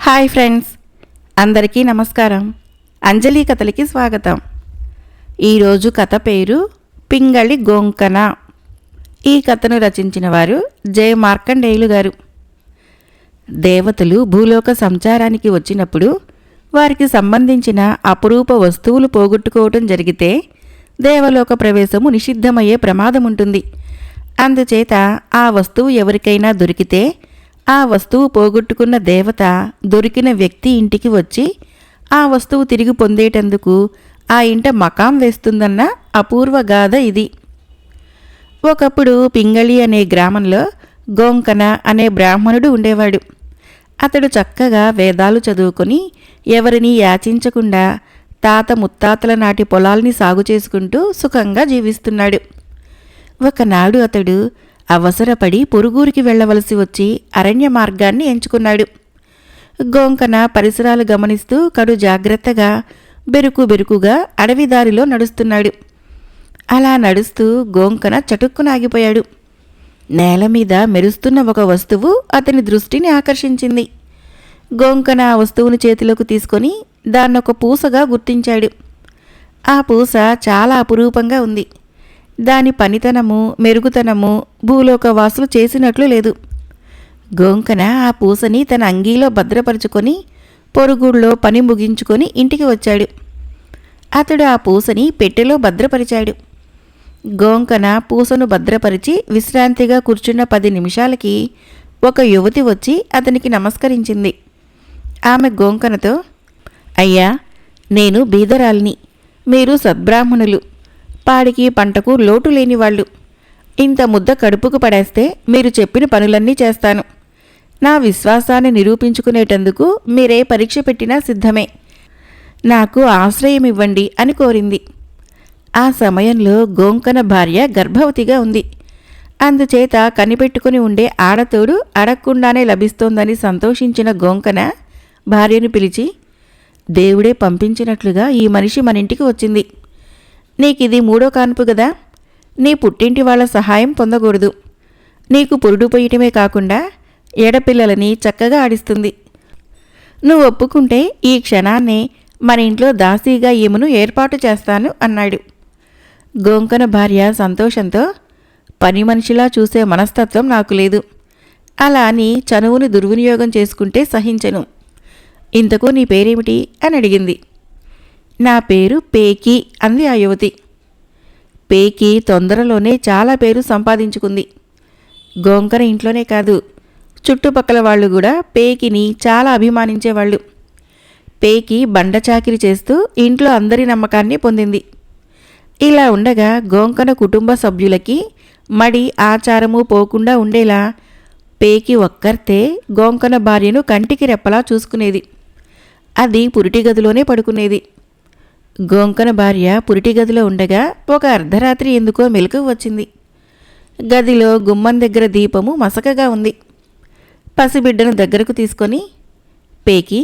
Hi friends, అందరికీ నమస్కారం. అంజలి కథలకి స్వాగతం. ఈరోజు కథ పేరు పింగళి గోంకన. ఈ కథను రచించిన వారు జె మార్కండేయులు గారు. దేవతలు భూలోక సంచారానికి వచ్చినప్పుడు వారికి సంబంధించిన అపురూప వస్తువులు పోగొట్టుకోవటం జరిగితే దేవలోక ప్రవేశము నిషిద్ధమయ్యే ప్రమాదం ఉంటుంది. అందుచేత ఆ వస్తువు ఎవరికైనా దొరికితే ఆ వస్తువు పోగొట్టుకున్న దేవత దొరికిన వ్యక్తి ఇంటికి వచ్చి ఆ వస్తువు తిరిగి పొందేటందుకు ఆ ఇంట మకాం వేస్తుందన్న అపూర్వ గాథ ఇది. ఒకప్పుడు పింగళి అనే గ్రామంలో గోంకన అనే బ్రాహ్మణుడు ఉండేవాడు. అతడు చక్కగా వేదాలు చదువుకొని ఎవరినీ యాచించకుండా తాత ముత్తాతల నాటి పొలాల్ని సాగు చేసుకుంటూ సుఖంగా జీవిస్తున్నాడు. ఒకనాడు అతడు అవసరపడి పొరుగురికి వెళ్లవలసి వచ్చి అరణ్య మార్గాన్ని ఎంచుకున్నాడు. గోంకన పరిసరాలు గమనిస్తూ కడు జాగ్రత్తగా బెరుకుగా అడవిదారిలో నడుస్తున్నాడు. అలా నడుస్తూ గోంకన చటుక్కున ఆగిపోయాడు. నేల మీద మెరుస్తున్న ఒక వస్తువు అతని దృష్టిని ఆకర్షించింది. గోంకన ఆ వస్తువును చేతిలోకి తీసుకొని దాన్నొక పూసగా గుర్తించాడు. ఆ పూస చాలా అపురూపంగా ఉంది. దాని పనితనము మెరుగుతనము భూలోకవాసులు చేసినట్లు లేదు. గోంకన ఆ పూసని తన అంగీలో భద్రపరుచుకొని పొరుగుళ్ళో పని ముగించుకొని ఇంటికి వచ్చాడు. అతడు ఆ పూసని పెట్టెలో భద్రపరిచాడు. గోంకన పూసను భద్రపరిచి విశ్రాంతిగా కూర్చున్న 10 నిమిషాలకి ఒక యువతి వచ్చి అతనికి నమస్కరించింది. ఆమె గోంకనతో, అయ్యా, నేను బీదరాల్ని, మీరు సద్బ్రాహ్మణులు, పాడికి పంటకు లోటు లేనివాళ్ళు. ఇంత ముద్ద కడుపుకు పడేస్తే మీరు చెప్పిన పనులన్నీ చేస్తాను. నా విశ్వాసాన్ని నిరూపించుకునేటందుకు మీరే పరీక్ష పెట్టినా సిద్ధమే. నాకు ఆశ్రయం ఇవ్వండి అని కోరింది. ఆ సమయంలో గోంకన భార్య గర్భవతిగా ఉంది. అందుచేత కనిపెట్టుకుని ఉండే ఆడతోడు అడగకుండానే లభిస్తోందని సంతోషించిన గోంకన భార్యను పిలిచి, దేవుడే పంపించినట్లుగా ఈ మనిషి మన ఇంటికి వచ్చింది. నీకిది 3వ కాన్పు గదా, నీ పుట్టింటి వాళ్ళ సహాయం పొందకూడదు. నీకు పురుడు పోయటమే కాకుండా ఎడపిల్లలని చక్కగా ఆడిస్తుంది. నువ్వు ఒప్పుకుంటే ఈ క్షణాన్నే మన ఇంట్లో దాసీగా ఈమెను ఏర్పాటు చేస్తాను అన్నాడు. గోంకన భార్య సంతోషంతో, పని మనిషిలా చూసే మనస్తత్వం నాకు లేదు. అలా అని చనువుని దుర్వినియోగం చేసుకుంటే సహించను. ఇంతకు నీ పేరేమిటి అని అడిగింది. నా పేరు పేకి అంది ఆ యువతి. పేకి తొందరలోనే చాలా పేరు సంపాదించుకుంది. గోంకన ఇంట్లోనే కాదు, చుట్టుపక్కల వాళ్ళు కూడా పేకిని చాలా అభిమానించేవాళ్ళు. పేకి బండ చాకిరి చేస్తూ ఇంట్లో అందరి నమ్మకాన్ని పొందింది. ఇలా ఉండగా గోంకన కుటుంబ సభ్యులకి మడి ఆచారము పోకుండా ఉండేలా పేకి ఒక్కర్తే గోంకన భార్యను కంటికి రెప్పలా చూసుకునేది. అది పురిటి గదిలోనే పడుకునేది. గోంకన భార్య పురిటి గదిలో ఉండగా ఒక అర్ధరాత్రి ఎందుకో మెలకువ వచ్చింది. గదిలో గుమ్మం దగ్గర దీపము మసకగా ఉంది. పసిబిడ్డను దగ్గరకు తీసుకొని, పేకి,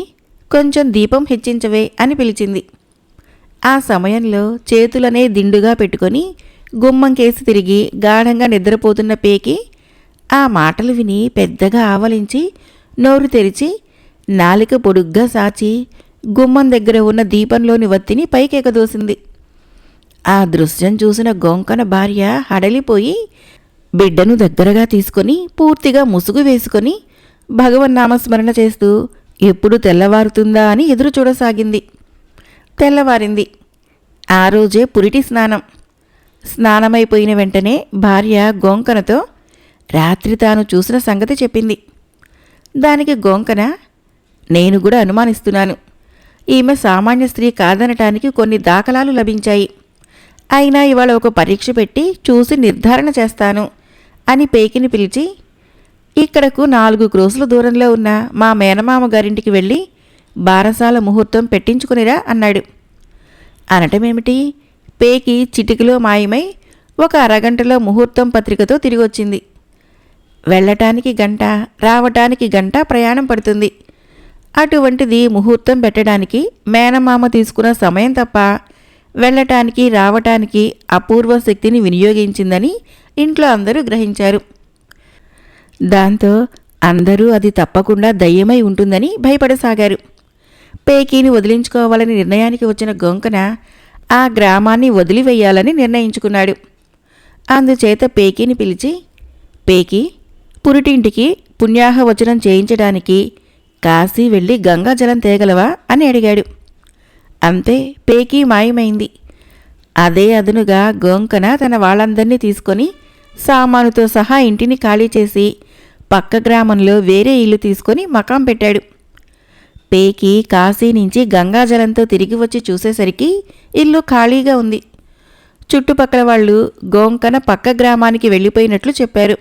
కొంచెం దీపం హెచ్చించవే అని పిలిచింది. ఆ సమయంలో చేతులనే దిండుగా పెట్టుకొని గుమ్మం కేసి తిరిగి గాఢంగా నిద్రపోతున్న పేకి ఆ మాటలు విని పెద్దగా ఆవలించి నోరు తెరిచి నాలిక పొడుగ్గా సాచి గుమ్మం దగ్గర ఉన్న దీపంలోని వత్తిని పైకెగదోసింది. ఆ దృశ్యం చూసిన గోంకన భార్య హడలిపోయి బిడ్డను దగ్గరగా తీసుకొని పూర్తిగా ముసుగు వేసుకొని భగవన్నామస్మరణ చేస్తూ ఎప్పుడు తెల్లవారుతుందా అని ఎదురు చూడసాగింది. తెల్లవారింది. ఆ రోజే పురిటి స్నానం. స్నానమైపోయిన వెంటనే భార్య గోంకనతో రాత్రి తాను చూసిన సంగతి చెప్పింది. దానికి గోంకన, నేను కూడా అనుమానిస్తున్నాను. ఈమె సామాన్య స్త్రీ కాదనటానికి కొన్ని దాఖలాలు లభించాయి. అయినా ఇవాళ ఒక పరీక్ష పెట్టి చూసి నిర్ధారణ చేస్తాను అని పేకిని పిలిచి, ఇక్కడకు 4 క్రోసుల దూరంలో ఉన్న మా మేనమామ గారింటికి వెళ్ళి బారసాల ముహూర్తం పెట్టించుకునిరా అన్నాడు. అనటమేమిటి, పేకి చిటికలో మాయమై ఒక అరగంటలో ముహూర్తం పత్రికతో తిరిగొచ్చింది. వెళ్ళటానికి గంట, రావటానికి గంట ప్రయాణం పడుతుంది. అటువంటిది ముహూర్తం పెట్టడానికి మేనమామ తీసుకున్న సమయం తప్ప వెళ్ళటానికి రావటానికి అపూర్వ శక్తిని వినియోగించిందని ఇంట్లో అందరూ గ్రహించారు. దాంతో అందరూ అది తప్పకుండా దయ్యమై ఉంటుందని భయపడసాగారు. పేకీని వదిలించుకోవాలని నిర్ణయానికి వచ్చిన గొంకన ఆ గ్రామాన్ని వదిలివేయాలని నిర్ణయించుకున్నాడు. అందుచేత పేకీని పిలిచి, పేకీ, పురిటింటికి పుణ్యాహవచనం చేయించడానికి కాశీ వెళ్ళి గంగాజలం తేగలవా అని అడిగాడు. అంతే, పేకీ మాయమైంది. అదే అదునుగా గోంకన తన వాళ్ళందర్నీ తీసుకొని సామానుతో సహా ఇంటిని ఖాళీ చేసి పక్క గ్రామంలో వేరే ఇల్లు తీసుకొని మకాం పెట్టాడు. పేకీ కాశీ నుంచి గంగాజలంతో తిరిగి వచ్చి చూసేసరికి ఇల్లు ఖాళీగా ఉంది. చుట్టుపక్కల వాళ్ళు గోంకన పక్క గ్రామానికి వెళ్ళిపోయినట్లు చెప్పారు.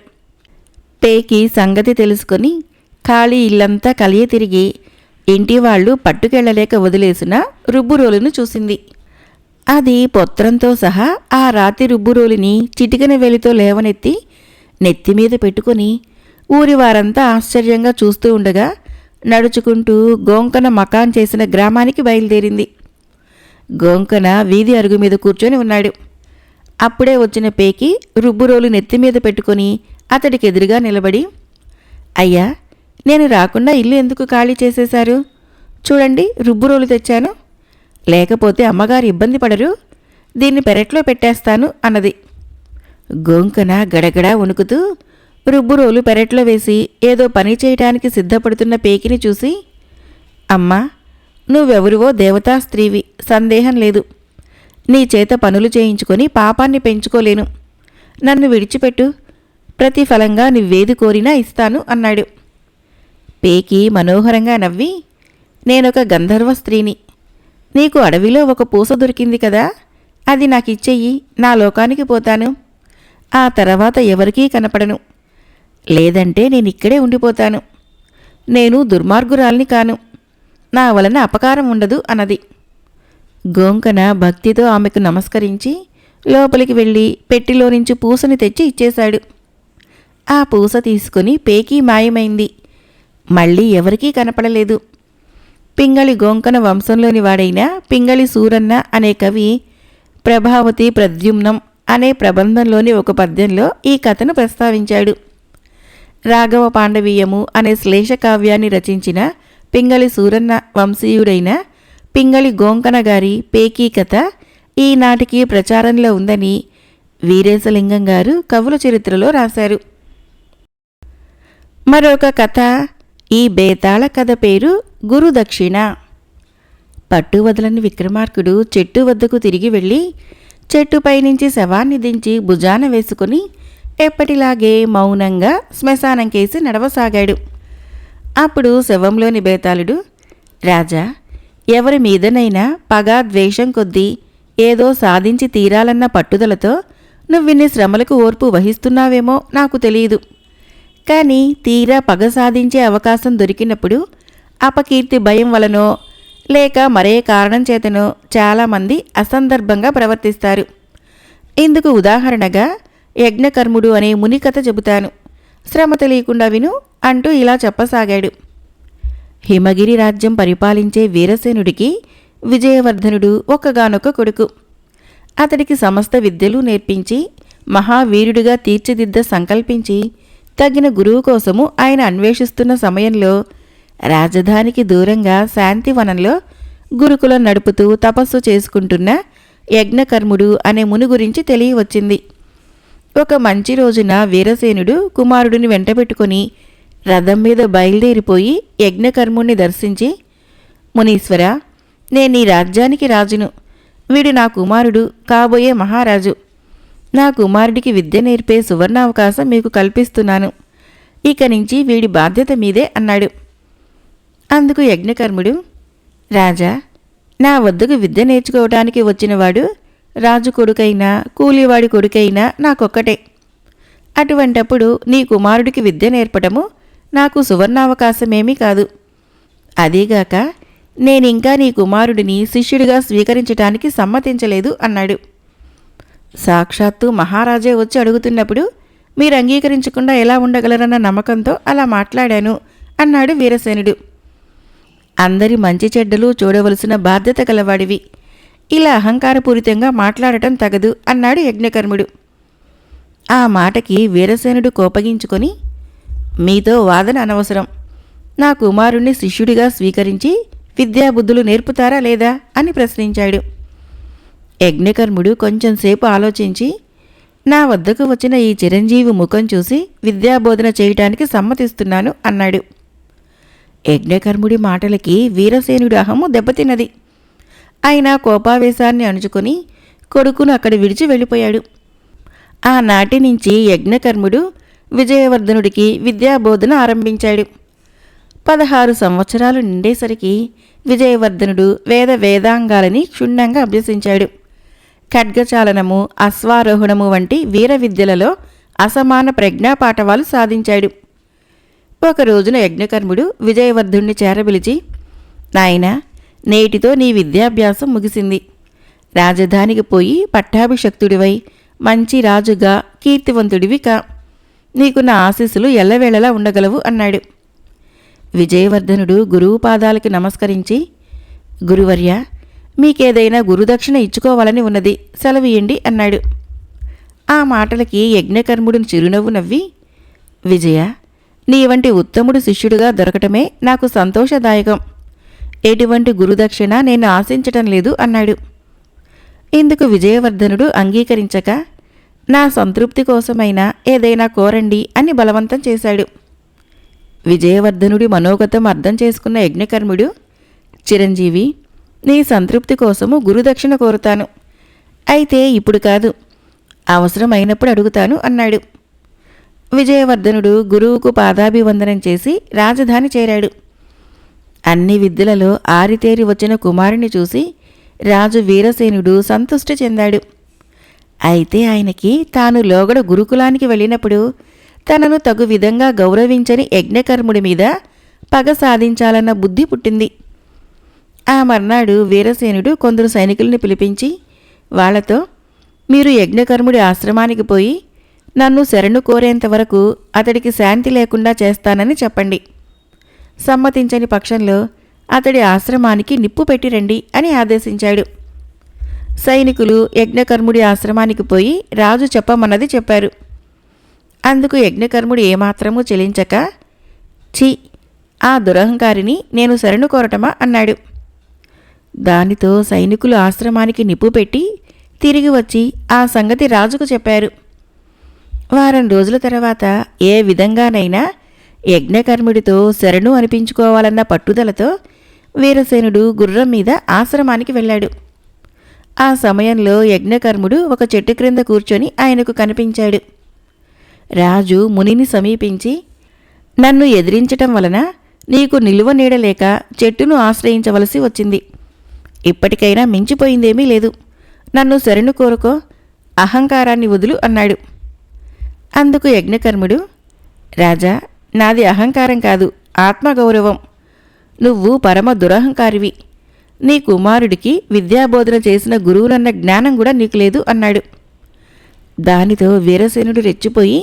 పేకీ సంగతి తెలుసుకొని ఖాళీ ఇల్లంతా కలియ తిరిగి ఇంటివాళ్లు పట్టుకెళ్లలేక వదిలేసిన రుబ్బురోలును చూసింది. అది పొత్రంతో సహా ఆ రాతి రుబ్బురోలుని చిటికెన వేలితో లేవనెత్తి నెత్తిమీద పెట్టుకుని ఊరివారంతా ఆశ్చర్యంగా చూస్తూ ఉండగా నడుచుకుంటూ గోంకన మకాన్ చేసిన గ్రామానికి బయలుదేరింది. గోంకన వీధి అరుగు మీద కూర్చొని ఉన్నాడు. అప్పుడే వచ్చిన పేకి రుబ్బురోలు నెత్తిమీద పెట్టుకుని అతడికి ఎదురుగా నిలబడి, అయ్యా, నేను రాకుండా ఇల్లు ఎందుకు ఖాళీ చేసేశారు? చూడండి, రుబ్బురోలు తెచ్చాను. లేకపోతే అమ్మగారు ఇబ్బంది పడరు. దీన్ని పెరట్లో పెట్టేస్తాను అన్నది. గోంకన గడగడా వణుకుతూ రుబ్బురోలు పెరట్లో వేసి ఏదో పని చేయటానికి సిద్ధపడుతున్న పేకిని చూసి, అమ్మా, నువ్వెవరివో దేవతా స్త్రీవి, సందేహం లేదు. నీ చేత పనులు చేయించుకొని పాపాన్ని పెంచుకోలేను. నన్ను విడిచిపెట్టు. ప్రతిఫలంగా నువ్వేది కోరినా ఇస్తాను అన్నాడు. పేకి మనోహరంగా నవ్వి, నేనొక గంధర్వ స్త్రీని. నీకు అడవిలో ఒక పూస దొరికింది కదా, అది నాకిచ్చెయ్యి, నా లోకానికి పోతాను. ఆ తర్వాత ఎవరికీ కనపడను. లేదంటే నేనిక్కడే ఉండిపోతాను. నేను దుర్మార్గురాల్ని కాను. నా వలన అపకారం ఉండదు అన్నది. గోంకన భక్తితో ఆమెకు నమస్కరించి లోపలికి వెళ్ళి పెట్టిలో నుంచి పూసని తెచ్చి ఇచ్చేశాడు. ఆ పూస తీసుకుని పేకీ మాయమైంది. మళ్ళీ ఎవరికీ కనపడలేదు. పింగళి గోంకన వంశంలోని వాడైన పింగళి సూరన్న అనే కవి ప్రభావతి ప్రద్యుమ్నం అనే ప్రబంధంలోని ఒక పద్యంలో ఈ కథను ప్రస్తావించాడు. రాఘవ పాండవీయము అనే శ్లేష కావ్యాన్ని రచించిన పింగళి సూరన్న వంశీయుడైన పింగళి గోంకన గారి పేకీ కథ ఈనాటికి ప్రచారంలో ఉందని వీరేశలింగం గారు కవుల చరిత్రలో రాశారు. మరొక కథ, ఈ బేతాళ కథ పేరు గురుదక్షిణ. పట్టువదలని విక్రమార్కుడు చెట్టు వద్దకు తిరిగి వెళ్ళి చెట్టుపై నుంచి శవాన్ని దించి భుజాన వేసుకుని ఎప్పటిలాగే మౌనంగా శ్మశానం కేసి నడవసాగాడు. అప్పుడు శవంలోని బేతాళుడు, రాజా, ఎవరి మీదనైనా పగ ద్వేషం కొద్దీ ఏదో సాధించి తీరాలన్న పట్టుదలతో నువ్విన్ని శ్రమలకు ఓర్పు వహిస్తున్నావేమో నాకు తెలియదు. కానీ తీరా పగ సాధించే అవకాశం దొరికినప్పుడు అపకీర్తి భయం వలనో లేక మరే కారణం చేతనో చాలామంది అసందర్భంగా ప్రవర్తిస్తారు. ఇందుకు ఉదాహరణగా యజ్ఞకర్ముడు అనే ముని కథ చెబుతాను, శ్రమ తెలియకుండా విను అంటూ ఇలా చెప్పసాగాడు. హిమగిరి రాజ్యం పరిపాలించే వీరసేనుడికి విజయవర్ధనుడు ఒక్కగానొక్క కొడుకు. అతడికి సమస్త విద్యలు నేర్పించి మహావీరుడిగా తీర్చిదిద్ద సంకల్పించి తగిన గురువు కోసము ఆయన అన్వేషిస్తున్న సమయంలో రాజధానికి దూరంగా శాంతివనంలో గురుకులం నడుపుతూ తపస్సు చేసుకుంటున్న యజ్ఞకర్ముడు అనే ముని గురించి తెలియవచ్చింది. ఒక మంచి రోజున వీరసేనుడు కుమారుడిని వెంటబెట్టుకుని రథం మీద బయలుదేరిపోయి యజ్ఞకర్ముణ్ణి దర్శించి, మునీశ్వర, నేను ఈ రాజ్యానికి రాజును. వీడు నా కుమారుడు, కాబోయే మహారాజు. నా కుమారుడికి విద్య నేర్పే సువర్ణావకాశం మీకు కల్పిస్తున్నాను. ఇక నుంచి వీడి బాధ్యత మీదే అన్నాడు. అందుకు యజ్ఞకర్ముడు, రాజా, నా వద్దకు విద్య నేర్చుకోవటానికి వచ్చినవాడు రాజు కొడుకైనా కూలివాడి కొడుకైనా నాకొక్కటే. అటువంటప్పుడు నీ కుమారుడికి విద్య నేర్పటము నాకు సువర్ణావకాశమేమీ కాదు. అదీగాక నేనింకా నీ కుమారుడిని శిష్యుడిగా స్వీకరించటానికి సమ్మతించలేదు అన్నాడు. సాక్షాత్తు మహారాజే వచ్చి అడుగుతున్నప్పుడు మీరు అంగీకరించకుండా ఎలా ఉండగలరన్న నమ్మకంతో అలా మాట్లాడాను అన్నాడు వీరసేనుడు. అందరి మంచి చెడ్డలు చూడవలసిన బాధ్యత కలవాడివి. ఇలా అహంకారపూరితంగా మాట్లాడటం తగదు అన్నాడు యజ్ఞకర్ముడు. ఆ మాటకి వీరసేనుడు కోపగించుకొని, మీతో వాదన అనవసరం. నా కుమారుణ్ణి శిష్యుడిగా స్వీకరించి విద్యాబుద్ధులు నేర్పుతారా లేదా అని ప్రశ్నించాడు. యజ్ఞకర్ముడు కొంచెంసేపు ఆలోచించి, నా వద్దకు వచ్చిన ఈ చిరంజీవి ముఖం చూసి విద్యాబోధన చేయటానికి సమ్మతిస్తున్నాను అన్నాడు. యజ్ఞకర్ముడి మాటలకి వీరసేనుడి అహము దెబ్బతిన్నది. అయినా కోపావేశాన్ని అణుచుకొని కొడుకును అక్కడి విడిచి వెళ్ళిపోయాడు. ఆనాటి నుంచి యజ్ఞకర్ముడు విజయవర్ధనుడికి విద్యాబోధన ఆరంభించాడు. 16 సంవత్సరాలు నిండేసరికి విజయవర్ధనుడు వేదాంగాలని క్షుణ్ణంగా అభ్యసించాడు. ఖడ్గచాలనము, అశ్వారోహణము వంటి వీర విద్యలలో అసమాన ప్రజ్ఞాపాఠవాలు సాధించాడు. ఒక రోజున యజ్ఞకర్ముడు విజయవర్ధుణ్ణి చేరబిలిచి, నాయనా, నేటితో నీ విద్యాభ్యాసం ముగిసింది. రాజధానికి పోయి పట్టాభిషక్తుడివై మంచి రాజుగా కీర్తివంతుడివి కా. నీకు నా ఆశీస్సులు ఎల్లవేళలా ఉండగలవు అన్నాడు. విజయవర్ధనుడు గురువు పాదాలకి నమస్కరించి, గురువర్య, మీకేదైనా గురుదక్షిణ ఇచ్చుకోవాలని ఉన్నది, సెలవియండి అన్నాడు. ఆ మాటలకి యజ్ఞకర్ముడిని చిరునవ్వు నవ్వి, విజయ, నీ వంటి ఉత్తముడు శిష్యుడిగా దొరకటమే నాకు సంతోషదాయకం. ఎటువంటి గురుదక్షిణ నేను ఆశించటం లేదు అన్నాడు. ఇందుకు విజయవర్ధనుడు అంగీకరించక, నా సంతృప్తి కోసమైనా ఏదైనా కోరండి అని బలవంతం చేశాడు. విజయవర్ధనుడి మనోగతం అర్థం చేసుకున్న యజ్ఞకర్ముడు, చిరంజీవి, నీ సంతృప్తి కోసము గురుదక్షిణ కోరుతాను. అయితే ఇప్పుడు కాదు, అవసరమైనప్పుడు అడుగుతాను అన్నాడు. విజయవర్ధనుడు గురువుకు పాదాభివందనం చేసి రాజధాని చేరాడు. అన్ని విద్యలలో ఆరితేరి వచ్చిన కుమారుని చూసి రాజు వీరసేనుడు సంతుష్టి చెందాడు. అయితే ఆయనకి తాను లోగడ గురుకులానికి వెళ్ళినప్పుడు తనను తగు విధంగా గౌరవించని యజ్ఞకర్ముడి మీద పగ సాధించాలన్న బుద్ధి పుట్టింది. ఆ మర్నాడు వీరసేనుడు కొందరు సైనికుల్ని పిలిపించి వాళ్లతో, మీరు యజ్ఞకర్ముడి ఆశ్రమానికి పోయి నన్ను శరణు కోరేంతవరకు అతడికి శాంతి లేకుండా చేస్తానని చెప్పండి. సమ్మతించని పక్షంలో అతడి ఆశ్రమానికి నిప్పు పెట్టిరండి అని ఆదేశించాడు. సైనికులు యజ్ఞకర్ముడి ఆశ్రమానికి పోయి రాజు చెప్పమన్నది చెప్పారు. అందుకు యజ్ఞకర్ముడు ఏమాత్రమూ చెలించక, ఛీ, ఆ దురహంకారిని నేను శరణు కోరటమా అన్నాడు. దానితో సైనికులు ఆశ్రమానికి నిప్పు పెట్టి తిరిగి వచ్చి ఆ సంగతి రాజుకు చెప్పారు. వారం రోజుల తర్వాత ఏ విధంగానైనా యజ్ఞకర్ముడితో శరణు అనిపించుకోవాలన్న పట్టుదలతో వీరసేనుడు గుర్రం మీద ఆశ్రమానికి వెళ్ళాడు. ఆ సమయంలో యజ్ఞకర్ముడు ఒక చెట్టు క్రింద కూర్చొని ఆయనకు కనిపించాడు. రాజు మునిని సమీపించి, నన్ను ఎదిరించటం వలన నీకు నిలువ నీడలేక చెట్టును ఆశ్రయించవలసి వచ్చింది. ఇప్పటికైనా మించిపోయిందేమీ లేదు. నన్ను శరణు కోరుకో, అహంకారాన్ని వదులు అన్నాడు. అందుకు యజ్ఞకర్ముడు, రాజా, నాది అహంకారం కాదు, ఆత్మగౌరవం. నువ్వు పరమ దురహంకారివి. నీ కుమారుడికి విద్యాబోధన చేసిన గురువునన్న జ్ఞానం కూడా నీకు లేదు అన్నాడు. దానితో వీరసేనుడు రెచ్చిపోయి,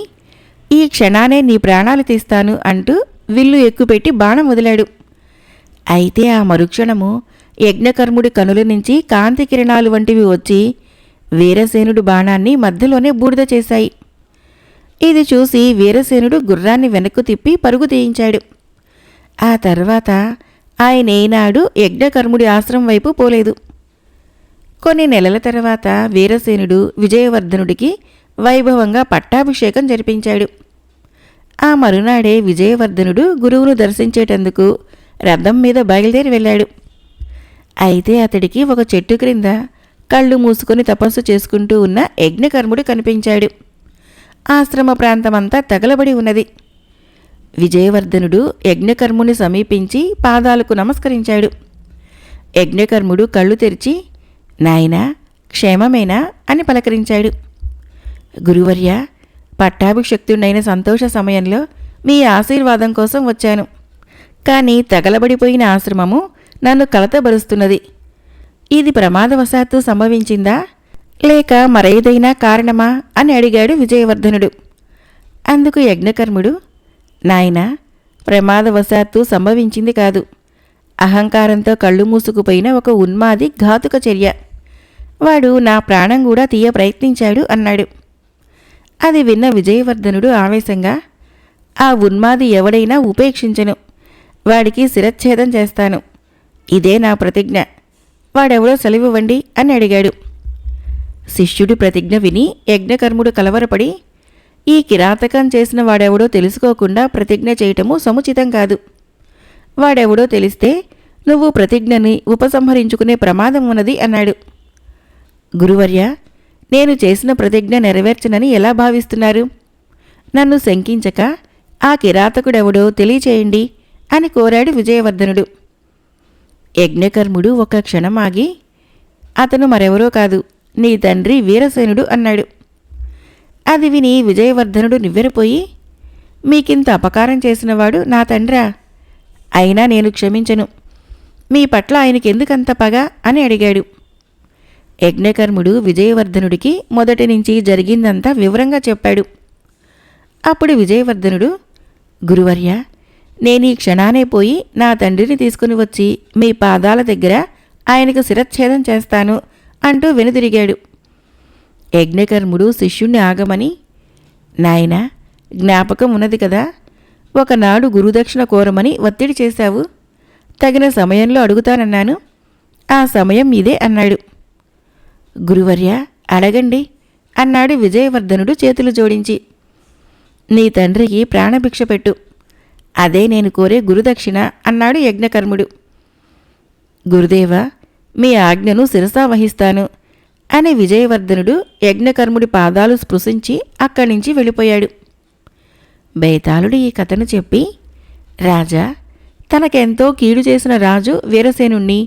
ఈ క్షణానే నీ ప్రాణాలు తీస్తాను అంటూ విల్లు ఎక్కుపెట్టి బాణం వదిలాడు. అయితే ఆ మరుక్షణము యజ్ఞకర్ముడి కనుల నుంచి కాంతి కిరణాలు వంటివి వచ్చి వీరసేనుడు బాణాన్ని మధ్యలోనే బూడిద చేశాయి. ఇది చూసి వీరసేనుడు గుర్రాన్ని వెనక్కు తిప్పి పరుగు తీయించాడు. ఆ తర్వాత ఆయన ఏనాడు యజ్ఞకర్ముడి ఆశ్రమం వైపు పోలేదు. కొన్ని నెలల తర్వాత వీరసేనుడు విజయవర్ధనుడికి వైభవంగా పట్టాభిషేకం జరిపించాడు. ఆ మరునాడే విజయవర్ధనుడు గురువును దర్శించేటందుకు రథం మీద బయలుదేరి వెళ్ళాడు. అయితే అతడికి ఒక చెట్టు క్రింద కళ్ళు మూసుకొని తపస్సు చేసుకుంటూ ఉన్న యజ్ఞకర్ముడు కనిపించాడు. ఆశ్రమ ప్రాంతమంతా తగలబడి ఉన్నది. విజయవర్ధనుడు యజ్ఞకర్ముని సమీపించి పాదాలకు నమస్కరించాడు. యజ్ఞకర్ముడు కళ్ళు తెరిచి, నాయనా, క్షేమమేనా అని పలకరించాడు. గురువర్య, పట్టాభిషక్తుడైన సంతోష సమయంలో మీ ఆశీర్వాదం కోసం వచ్చాను. కానీ తగలబడిపోయిన ఆశ్రమము నన్ను కలతబరుస్తున్నది. ఇది ప్రమాదవశాత్తు సంభవించిందా లేక మరేదైనా కారణమా అని అడిగాడు విజయవర్ధనుడు. అందుకు యజ్ఞకర్ముడు, నాయనా, ప్రమాదవశాత్తు సంభవించింది కాదు. అహంకారంతో కళ్ళు మూసుకుపోయిన ఒక ఉన్మాది ఘాతుక చర్య. వాడు నా ప్రాణం కూడా తీయ ప్రయత్నించాడు అన్నాడు. అది విన్న విజయవర్ధనుడు ఆవేశంగా, ఆ ఉన్మాది ఎవడైనా ఉపేక్షించను. వాడికి శిరచ్ఛేదం చేస్తాను. ఇదే నా ప్రతిజ్ఞ. వాడెవడో సెలవివ్వండి అని అడిగాడు. శిష్యుడి ప్రతిజ్ఞ విని యజ్ఞకర్ముడు కలవరపడి, ఈ కిరాతకం చేసిన వాడెవడో తెలుసుకోకుండా ప్రతిజ్ఞ చేయటము సముచితం కాదు. వాడెవడో తెలిస్తే నువ్వు ప్రతిజ్ఞని ఉపసంహరించుకునే ప్రమాదం ఉన్నది అన్నాడు. గురువర్య, నేను చేసిన ప్రతిజ్ఞ నెరవేర్చనని ఎలా భావిస్తున్నారు? నన్ను శంకించక ఆ కిరాతకుడెవడో తెలియచేయండి అని కోరాడు విజయవర్ధనుడు. యజ్ఞకర్ముడు ఒక క్షణం ఆగి, అతను మరెవరో కాదు, నీ తండ్రి వీరసేనుడు అన్నాడు. అది విని విజయవర్ధనుడు నివ్వెరపోయి, మీకింత అపకారం చేసినవాడు నా తండ్రా? అయినా నేను క్షమించను. మీ పట్ల ఆయనకెందుకంత పగ అని అడిగాడు. యజ్ఞకర్ముడు విజయవర్ధనుడికి మొదటి నుంచి జరిగిందంతా వివరంగా చెప్పాడు. అప్పుడు విజయవర్ధనుడు, గురువర్య, నేనీ క్షణానే పోయి నా తండ్రిని తీసుకుని వచ్చి మీ పాదాల దగ్గర ఆయనకు శిరచ్ఛేదం చేస్తాను అంటూ వెనుదిరిగాడు. యజ్ఞకర్ముడు శిష్యుణ్ణి ఆగమని, నాయనా, జ్ఞాపకం ఉన్నది కదా, ఒకనాడు గురుదక్షిణ కోరమని ఒత్తిడి చేశావు. తగిన సమయంలో అడుగుతానన్నాను. ఆ సమయం ఇదే అన్నాడు. గురువర్య, అడగండి అన్నాడు విజయవర్ధనుడు చేతులు జోడించి. నీ తండ్రికి ప్రాణభిక్ష పెట్టు. అదే నేను కోరే గురుదక్షిణ అన్నాడు యజ్ఞకర్ముడు. గురుదేవ, మీ ఆజ్ఞను శిరసా వహిస్తాను అని విజయవర్ధనుడు యజ్ఞకర్ముడి పాదాలు స్పృశించి అక్కడి నుంచి వెళ్ళిపోయాడు. బేతాళుడు ఈ కథను చెప్పి, రాజా, తనకెంతో కీడు చేసిన రాజు వీరసేనుణ్ణి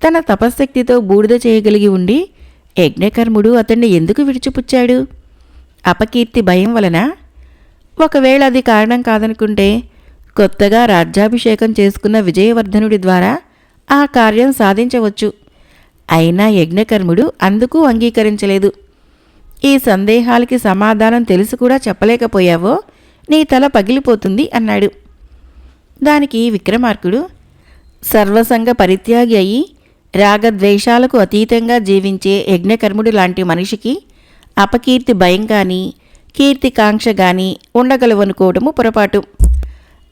తన తపశ్శక్తితో బూడిద చేయగలిగి ఉండి యజ్ఞకర్ముడు అతన్ని ఎందుకు విడిచిపుచ్చాడు? అపకీర్తి భయం వలన? ఒకవేళ అది కారణం కాదనుకుంటే కొత్తగా రాజ్యాభిషేకం చేసుకున్న విజయవర్ధనుడి ద్వారా ఆ కార్యం సాధించవచ్చు. అయినా యజ్ఞకర్ముడు అందుకు అంగీకరించలేదు. ఈ సందేహాలకి సమాధానం తెలిసి కూడా చెప్పలేకపోయావో నీ తల పగిలిపోతుంది అన్నాడు. దానికి విక్రమార్కుడు, సర్వసంగ పరిత్యాగి అయి రాగద్వేషాలకు అతీతంగా జీవించే యజ్ఞకర్ముడు లాంటి మనిషికి అపకీర్తి భయం కానీ కీర్తికాంక్ష గాని ఉండగలవనుకోవడము పొరపాటు.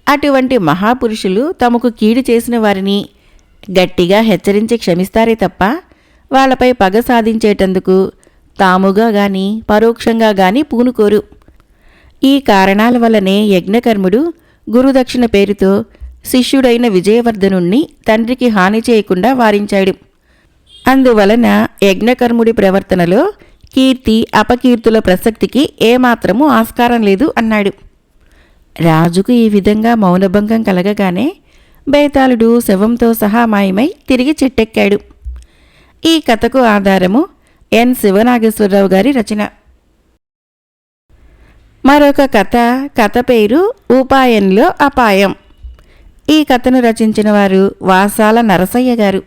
అటువంటి మహాపురుషులు తమకు కీడు చేసిన వారిని గట్టిగా హెచ్చరించి క్షమిస్తారే తప్ప వాళ్లపై పగ సాధించేటందుకు తాముగా గాని పరోక్షంగా గాని పూనుకోరు. ఈ కారణాల వల్లనే యజ్ఞకర్ముడు గురుదక్షిణ పేరుతో శిష్యుడైన విజయవర్ధనుణ్ణి తండ్రికి హాని చేయకుండా వారించాడు. అందువలన యజ్ఞకర్ముడి ప్రవర్తనలో కీర్తి అపకీర్తుల ప్రసక్తికి ఏమాత్రమూ ఆస్కారం లేదు అన్నాడు. రాజుకు ఈ విధంగా మౌనభంగం కలగగానే బేతాళుడు శవంతో సహా మాయమై తిరిగి చెట్టెక్కాడు. ఈ కథకు ఆధారము ఎన్ శివనాగేశ్వరరావు గారి రచన. మరొక కథ పేరు ఉపాయంలో అపాయం. ఈ కథను రచించిన వారు వాసాల నరసయ్య గారు.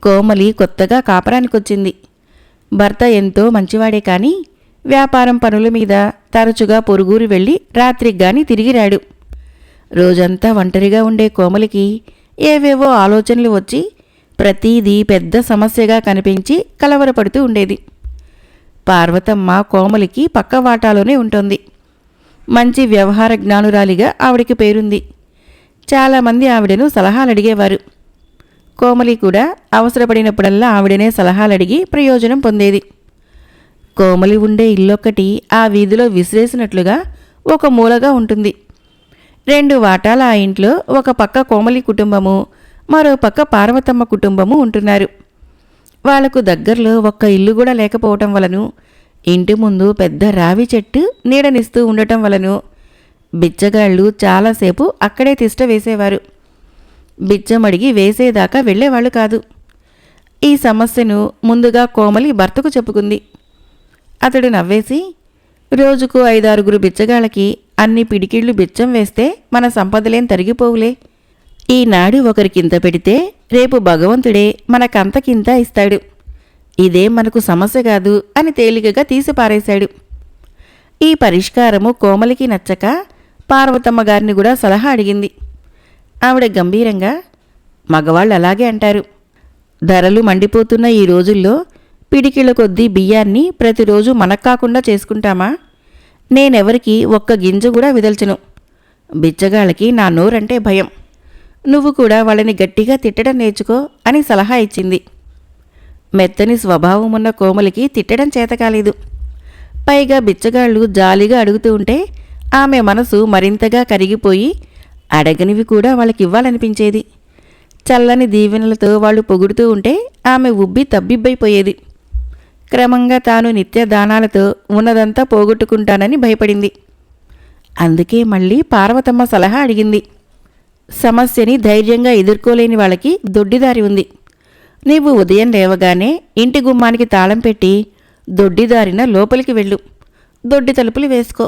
కోమలి కొత్తగా కాపరానికొచ్చింది. భర్త ఎంతో మంచివాడే కానీ వ్యాపారం పనుల మీద తరచుగా పొరుగురు వెళ్ళి రాత్రికి గాని తిరిగి రాడు. రోజంతా ఒంటరిగా ఉండే కోమలికి ఏవేవో ఆలోచనలు వచ్చి ప్రతీదీ పెద్ద సమస్యగా కనిపించి కలవరపడుతూ ఉండేది. పార్వతమ్మ కోమలికి పక్క వాటాలోనే ఉంటుంది. మంచి వ్యవహార జ్ఞానురాలిగా ఆవిడికి పేరుంది. చాలామంది ఆవిడను సలహాలు అడిగేవారు. కోమలి కూడా అవసరపడినప్పుడల్లా ఆవిడనే సలహాలడిగి ప్రయోజనం పొందేది. కోమలి ఉండే ఇల్లొక్కటి ఆ వీధిలో విసిరేసినట్లుగా ఒక మూలగా ఉంటుంది. 2 వాటాల ఆ ఇంట్లో ఒక పక్క కోమలి కుటుంబము, మరో పక్క పార్వతమ్మ కుటుంబము ఉంటున్నారు. వాళ్లకు దగ్గరలో ఒక్క ఇల్లు కూడా లేకపోవటం వలను, ఇంటి ముందు పెద్ద రావి చెట్టు నీడనిస్తూ ఉండటం వలను బిచ్చగాళ్ళు చాలాసేపు అక్కడే తిష్ట వేసేవారు. బిచ్చమడిగి వేసేదాకా వెళ్లేవాళ్లు కాదు. ఈ సమస్యను ముందుగా కోమలి భర్తకు చెప్పుకుంది. అతడు నవ్వేసి, రోజుకు 5-6 బిచ్చగాళ్ళకి అన్ని పిడికిళ్ళు బిచ్చం వేస్తే మన సంపదలేం తరిగిపోవులే. ఈనాడు ఒకరికింత పెడితే రేపు భగవంతుడే మనకంతకింత ఇస్తాడు. ఇదే మనకు సమస్య కాదు అని తేలికగా తీసిపారేశాడు. ఈ పరిష్కారము కోమలికి నచ్చక పార్వతమ్మ గారిని కూడా సలహా అడిగింది. ఆవిడ గంభీరంగా, మగవాళ్ళు అలాగే అంటారు. ధరలు మండిపోతున్న ఈ రోజుల్లో పిడికిళ్ళ కొద్దీ బియ్యాన్ని ప్రతిరోజు మనక్కాకుండా చేసుకుంటామా? నేనెవరికి ఒక్క గింజ కూడా విదల్చను. బిచ్చగాళ్ళకి నా నోరంటే భయం. నువ్వు కూడా వాళ్ళని గట్టిగా తిట్టడం నేర్చుకో అని సలహా ఇచ్చింది. మెత్తని స్వభావమున్న కోమలికి తిట్టడం చేతకాలేదు. పైగా బిచ్చగాళ్ళు జాలిగా అడుగుతూ ఉంటే ఆమె మనసు మరింతగా కరిగిపోయి అడగనివి కూడా వాళ్ళకివ్వాలనిపించేది. చల్లని దీవెనలతో వాళ్ళు పొగుడుతూ ఉంటే ఆమె ఉబ్బి తబ్బిబ్బైపోయేది. క్రమంగా తాను నిత్య దానాలతో ఉన్నదంతా పోగొట్టుకుంటానని భయపడింది. అందుకే మళ్ళీ పార్వతమ్మ సలహా అడిగింది. సమస్యని ధైర్యంగా ఎదుర్కోలేని వాళ్ళకి దొడ్డిదారి ఉంది. నీవు ఉదయం లేవగానే ఇంటి గుమ్మానికి తాళం పెట్టి దొడ్డిదారిన లోపలికి వెళ్ళు. దొడ్డి తలుపులు వేసుకో.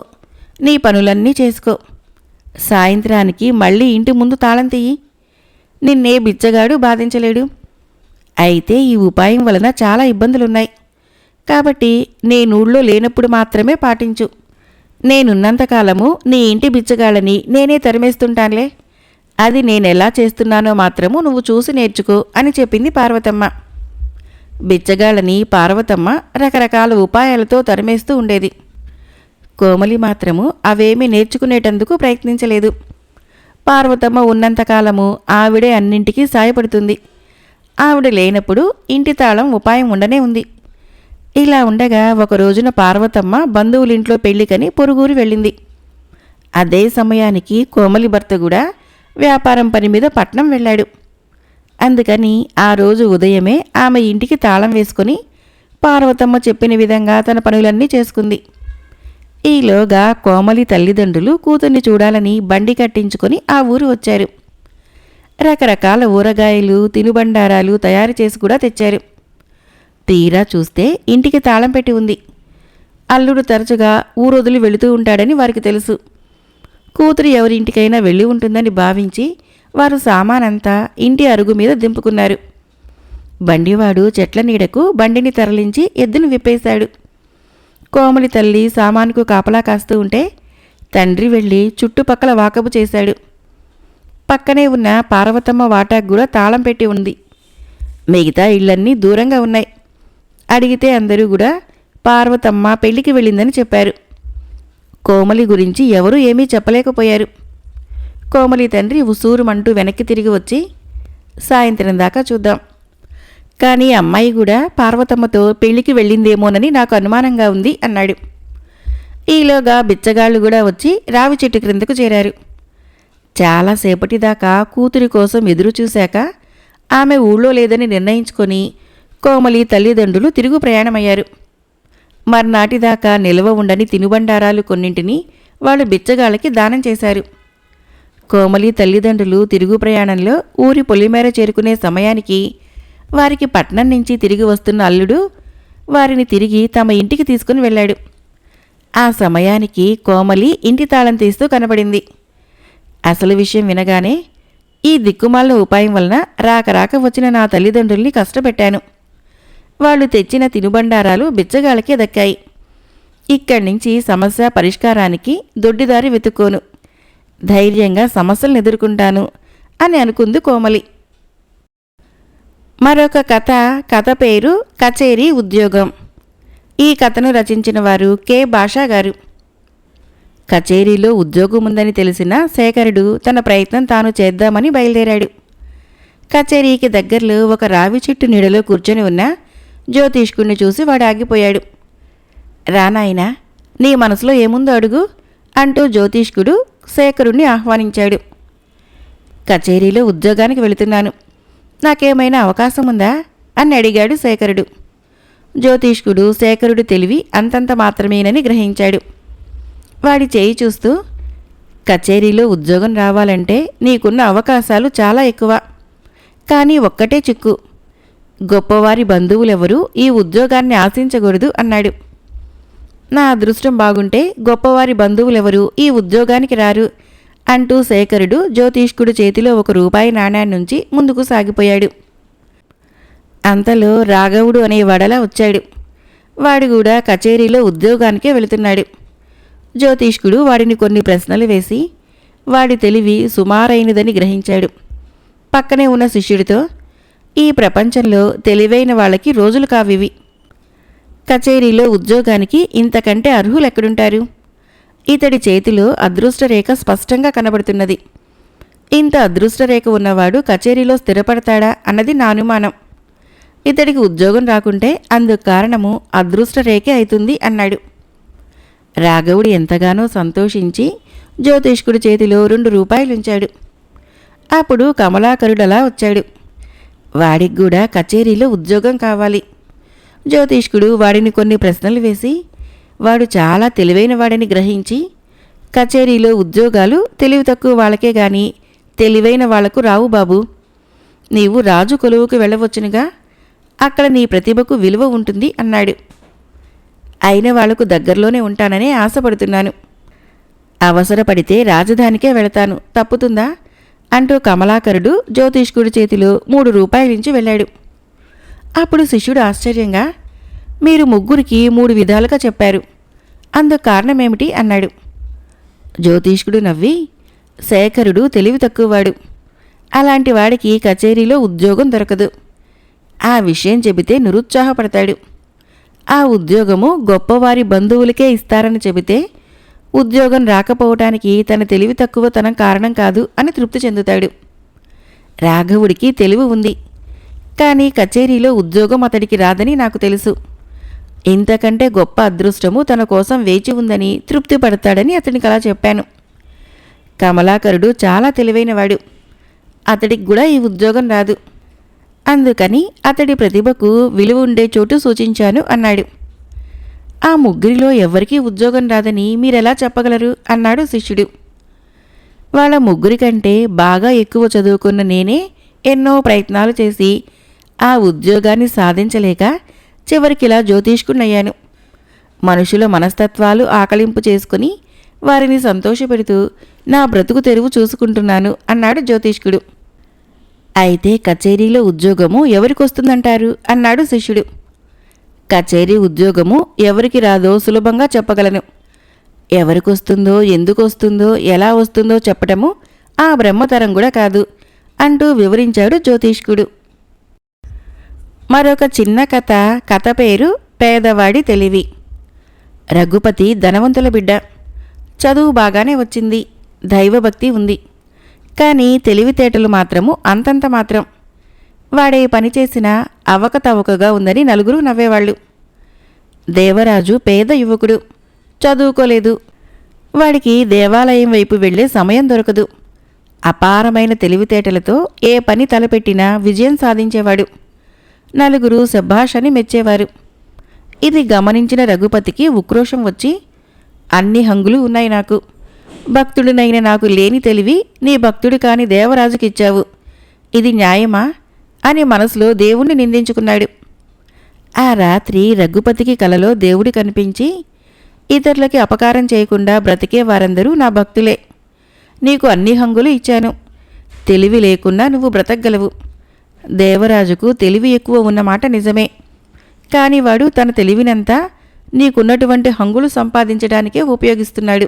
నీ పనులన్నీ చేసుకో. సాయంత్రానికి మళ్ళీ ఇంటి ముందు తాళం తీయి. నిన్నే బిచ్చగాడు బాధించలేడు. అయితే ఈ ఉపాయం వలన చాలా ఇబ్బందులున్నాయి. కాబట్టి నేనూళ్ళో లేనప్పుడు మాత్రమే పాటించు. నేనున్నంతకాలము నీ ఇంటి బిచ్చగాళ్ళని నేనే తరిమేస్తుంటానులే. అది నేనెలా చేస్తున్నానో మాత్రము నువ్వు చూసి నేర్చుకో అని చెప్పింది పార్వతమ్మ. బిచ్చగాళ్ళని పార్వతమ్మ రకరకాల ఉపాయాలతో తరిమేస్తూ ఉండేది. కోమలి మాత్రము అవేమీ నేర్చుకునేటందుకు ప్రయత్నించలేదు. పార్వతమ్మ ఉన్నంతకాలము ఆవిడే అన్నింటికీ సాయపడుతుంది. ఆవిడ లేనప్పుడు ఇంటి తాళం ఉపాయం ఉండనే ఉంది. ఇలా ఉండగా ఒక రోజున పార్వతమ్మ బంధువులింట్లో పెళ్లికని పొరుగురు వెళ్ళింది. అదే సమయానికి కోమలి భర్త కూడా వ్యాపారం పని మీద పట్నం వెళ్ళాడు. అందుకని ఆ రోజు ఉదయమే ఆమె ఇంటికి తాళం వేసుకొని పార్వతమ్మ చెప్పిన విధంగా తన పనులన్నీ చేసుకుంది. ఈలోగా కోమలి తల్లిదండ్రులు కూతుర్ని చూడాలని బండి కట్టించుకొని ఆ ఊరు వచ్చారు. రకరకాల ఊరగాయలు తినుబండారాలు తయారు చేసి కూడా తెచ్చారు. తీరా చూస్తే ఇంటికి తాళం పెట్టి ఉంది. అల్లుడు తరచుగా ఊరొదిలి వెళుతూ ఉంటాడని వారికి తెలుసు. కూతురు ఎవరింటికైనా వెళ్ళి ఉంటుందని భావించి వారు సామానంతా ఇంటి అరుగు మీద దింపుకున్నారు. బండివాడు చెట్ల నీడకు బండిని తరలించి ఎద్దును విప్పేశాడు. కోమలి తల్లి సామానుకు కాపలా కాస్తూ ఉంటే తండ్రి వెళ్ళి చుట్టుపక్కల వాకబు చేశాడు. పక్కనే ఉన్న పార్వతమ్మ వాటాకు కూడా తాళం పెట్టి ఉంది. మిగతా ఇళ్లన్నీ దూరంగా ఉన్నాయి. అడిగితే అందరూ కూడా పార్వతమ్మ పెళ్లికి వెళ్ళిందని చెప్పారు. కోమలి గురించి ఎవరూ ఏమీ చెప్పలేకపోయారు. కోమలి తండ్రి ఉసూరుమంటూ వెనక్కి తిరిగి వచ్చి, సాయంత్రం దాకా చూద్దాం. కానీ అమ్మాయి కూడా పార్వతమ్మతో పెళ్లికి వెళ్ళిందేమోనని నాకు అనుమానంగా ఉంది అన్నాడు. ఈలోగా బిచ్చగాళ్ళు కూడా వచ్చి రావి చెట్టు క్రిందకు చేరారు. చాలాసేపటిదాకా కూతురి కోసం ఎదురు చూశాక ఆమె ఊళ్ళో లేదని నిర్ణయించుకొని కోమలి తల్లిదండ్రులు తిరుగు ప్రయాణమయ్యారు. మర్నాటిదాకా నిల్వ ఉండని తినుబండారాలు కొన్నింటిని వాళ్ళు బిచ్చగాళ్ళకి దానం చేశారు. కోమలి తల్లిదండ్రులు తిరుగు ప్రయాణంలో ఊరి పొలిమేర చేరుకునే సమయానికి వారికి పట్నం నుంచి తిరిగి వస్తున్న అల్లుడు వారిని తిరిగి తమ ఇంటికి తీసుకుని వెళ్ళాడు. ఆ సమయానికి కోమలి ఇంటి తాళం తీస్తూ కనబడింది. అసలు విషయం వినగానే, ఈ దిక్కుమాలిన ఉపాయం వలన రాక వచ్చిన నా తల్లిదండ్రుల్ని కష్టపెట్టాను. వాళ్ళు తెచ్చిన తినుబండారాలు బిచ్చగాళ్ళకే దక్కాయి. ఇక్కడి నుంచి సమస్య పరిష్కారానికి దొడ్డిదారి వెతుక్కోను. ధైర్యంగా సమస్యలను ఎదుర్కొంటాను అని అనుకుంది కోమలి. మరొక కథ పేరు కచేరీ ఉద్యోగం. ఈ కథను రచించిన వారు కె భాషా గారు. కచేరీలో ఉద్యోగం ఉందని తెలిసిన శేఖరుడు తన ప్రయత్నం తాను చేద్దామని బయలుదేరాడు. కచేరీకి దగ్గరలో ఒక రావి చెట్టు నీడలో కూర్చొని ఉన్న జ్యోతిష్కుణ్ణి చూసి వాడు ఆగిపోయాడు. రానాయనా, నీ మనసులో ఏముందో అడుగు అంటూ జ్యోతిష్కుడు శేఖరుణ్ణి ఆహ్వానించాడు. కచేరీలో ఉద్యోగానికి వెళుతున్నాను. నాకేమైనా అవకాశం ఉందా అని అడిగాడు శేఖరుడు. జ్యోతిష్కుడు శేఖరుడు తెలివి అంతంత మాత్రమేనని గ్రహించాడు. వాడి చేయి చూస్తూ, కచేరీలో ఉద్యోగం రావాలంటే నీకున్న అవకాశాలు చాలా ఎక్కువ. కానీ ఒక్కటే చిక్కు, గొప్పవారి బంధువులెవరూ ఈ ఉద్యోగాన్ని ఆశించకూడదు అన్నాడు. నా అదృష్టం బాగుంటే గొప్పవారి బంధువులెవరూ ఈ ఉద్యోగానికి రారు అంటూ శేఖరుడు జ్యోతిష్కుడు చేతిలో ₹1 నాణ్యాన్నుంచి ముందుకు సాగిపోయాడు. అంతలో రాఘవుడు అనే వడల వచ్చాడు. వాడు కూడా కచేరీలో ఉద్యోగానికే వెళుతున్నాడు. జ్యోతిష్కుడు వాడిని కొన్ని ప్రశ్నలు వేసి వాడి తెలివి సుమారైనదని గ్రహించాడు. పక్కనే ఉన్న శిష్యుడితో, ఈ ప్రపంచంలో తెలివైన వాళ్ళకి రోజులు కావివి. కచేరీలో ఉద్యోగానికి ఇంతకంటే అర్హులెక్కడుంటారు? ఇతడి చేతిలో అదృష్టరేఖ స్పష్టంగా కనబడుతున్నది. ఇంత అదృష్టరేఖ ఉన్నవాడు కచేరీలో స్థిరపడతాడా అన్నది నా అనుమానం. ఇతడికి ఉద్యోగం రాకుంటే అందుకు కారణము అదృష్టరేఖే అవుతుంది అన్నాడు. రాఘవుడు ఎంతగానో సంతోషించి జ్యోతిష్కుడి చేతిలో 2 రూపాయలుంచాడు. అప్పుడు కమలాకరుడలా వచ్చాడు. వాడికి కూడా కచేరీలో ఉద్యోగం కావాలి. జ్యోతిష్కుడు వాడిని కొన్ని ప్రశ్నలు వేసి వాడు చాలా తెలివైన వాడిని గ్రహించి, కచేరీలో ఉద్యోగాలు తెలివి తక్కువ వాళ్ళకే గాని తెలివైన వాళ్లకు రావు బాబు. నీవు రాజు కొలువుకు వెళ్ళవచ్చునుగా, అక్కడ నీ ప్రతిభకు విలువ ఉంటుంది అన్నాడు. అయిన వాళ్లకు దగ్గరలోనే ఉంటాననే ఆశపడుతున్నాను. అవసరపడితే రాజధానికే వెళతాను, తప్పుతుందా అంటూ కమలాకరుడు జ్యోతిష్కుడి చేతిలో 3 రూపాయలించి వెళ్ళాడు. అప్పుడు శిష్యుడు ఆశ్చర్యంగా, మీరు ముగ్గురికి 3 విధాలుగా చెప్పారు, అందుకు కారణమేమిటి అన్నాడు. జ్యోతిష్కుడు నవ్వి, శేఖరుడు తెలివి తక్కువవాడు, అలాంటి వాడికి కచేరీలో ఉద్యోగం దొరకదు. ఆ విషయం చెబితే నిరుత్సాహపడతాడు. ఆ ఉద్యోగము గొప్పవారి బంధువులకే ఇస్తారని చెబితే ఉద్యోగం రాకపోవటానికి తన తెలివి తక్కువతనం కారణం కాదు అని తృప్తి చెందుతాడు. రాఘవుడికి తెలివి ఉంది, కానీ కచేరీలో ఉద్యోగం అతడికి రాదని నాకు తెలుసు. ఇంతకంటే గొప్ప అదృష్టము తన కోసం వేచి ఉందని తృప్తి పడతాడని అతనికి అలా చెప్పాను. కమలాకరుడు చాలా తెలివైనవాడు, అతడికి కూడా ఈ ఉద్యోగం రాదు. అందుకని అతడి ప్రతిభకు విలువ ఉండే చోటు సూచించాను అన్నాడు. ఆ ముగ్గురిలో ఎవరికీ ఉద్యోగం రాదని మీరెలా చెప్పగలరు అన్నాడు శిష్యుడు. వాళ్ళ ముగ్గురి కంటే బాగా ఎక్కువ చదువుకున్న నేనే ఎన్నో ప్రయత్నాలు చేసి ఆ ఉద్యోగాన్ని సాధించలేక చివరికిలా జ్యోతిష్కున్నయ్యాను. మనుషుల మనస్తత్వాలు ఆకలింపు చేసుకుని వారిని సంతోషపెడుతూ నా బ్రతుకు తెరువు చూసుకుంటున్నాను అన్నాడు జ్యోతిష్కుడు. అయితే కచేరీలో ఉద్యోగము ఎవరికొస్తుందంటారు అన్నాడు శిష్యుడు. కచేరీ ఉద్యోగము ఎవరికి రాదో సులభంగా చెప్పగలను. ఎవరికొస్తుందో, ఎందుకొస్తుందో, ఎలా వస్తుందో చెప్పటము ఆ బ్రహ్మతరం కూడా కాదు అంటూ వివరించాడు జ్యోతిష్కుడు. మరొక చిన్న కథ పేరు పేదవాడి తెలివి. రఘుపతి ధనవంతుల బిడ్డ. చదువు బాగానే వచ్చింది, దైవభక్తి ఉంది, కానీ తెలివితేటలు మాత్రము అంతంత మాత్రం. వాడే పని చేసినా అవకతవకగా ఉందని నలుగురు నవ్వేవాళ్ళు. దేవరాజు పేద యువకుడు, చదువుకోలేదు. వాడికి దేవాలయం వైపు వెళ్లే సమయం దొరకదు. అపారమైన తెలివితేటలతో ఏ పని తలపెట్టినా విజయం సాధించేవాడు. నలుగురు శభాష్ అని మెచ్చేవారు. ఇది గమనించిన రఘుపతికి ఉక్రోషం వచ్చి, అన్ని హంగులు ఉన్నాయి నాకు, భక్తుడినైన నాకు లేని తెలివి నీ భక్తుడి కాని దేవరాజుకిచ్చావు, ఇది న్యాయమా అని మనసులో దేవుణ్ణి నిందించుకున్నాడు. ఆ రాత్రి రఘుపతికి కలలో దేవుడి కనిపించి, ఇతరులకి అపకారం చేయకుండా బ్రతికే వారందరూ నా భక్తులే. నీకు అన్ని హంగులు ఇచ్చాను, తెలివి లేకున్నా నువ్వు బ్రతకగలవు. దేవరాజుకు తెలివి ఎక్కువ ఉన్నమాట నిజమే, కాని వాడు తన తెలివినంతా నీకున్నటువంటి హంగులు సంపాదించడానికే ఉపయోగిస్తున్నాడు.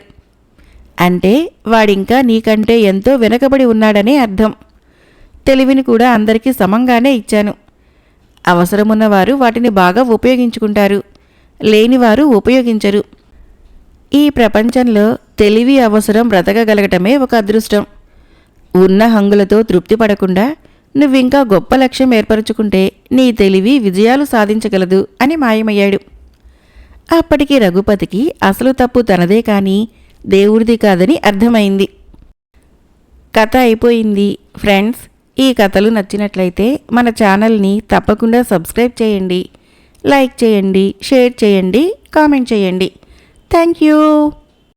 అంటే వాడింకా నీకంటే ఎంతో వెనకబడి ఉన్నాడనే అర్థం. తెలివిని కూడా అందరికీ సమంగానే ఇచ్చాను. అవసరమున్నవారు వాటిని బాగా ఉపయోగించుకుంటారు, లేనివారు ఉపయోగించరు. ఈ ప్రపంచంలో తెలివి అవసరం బ్రతకగలగటమే ఒక అదృష్టం. ఉన్న హంగులతో తృప్తి పడకుండా నువ్వింకా గొప్ప లక్ష్యం ఏర్పరచుకుంటే నీ తెలివి విజయాలు సాధించగలదు అని మాయమయ్యాడు. అప్పటికి రఘుపతికి అసలు తప్పు తనదే కానీ దేవుడిది కాదని అర్థమైంది. కథ అయిపోయింది. ఫ్రెండ్స్, ఈ కథలు నచ్చినట్లయితే మన ఛానల్ని తప్పకుండా సబ్స్క్రైబ్ చేయండి, లైక్ చేయండి, షేర్ చేయండి, కామెంట్ చేయండి. Thank you.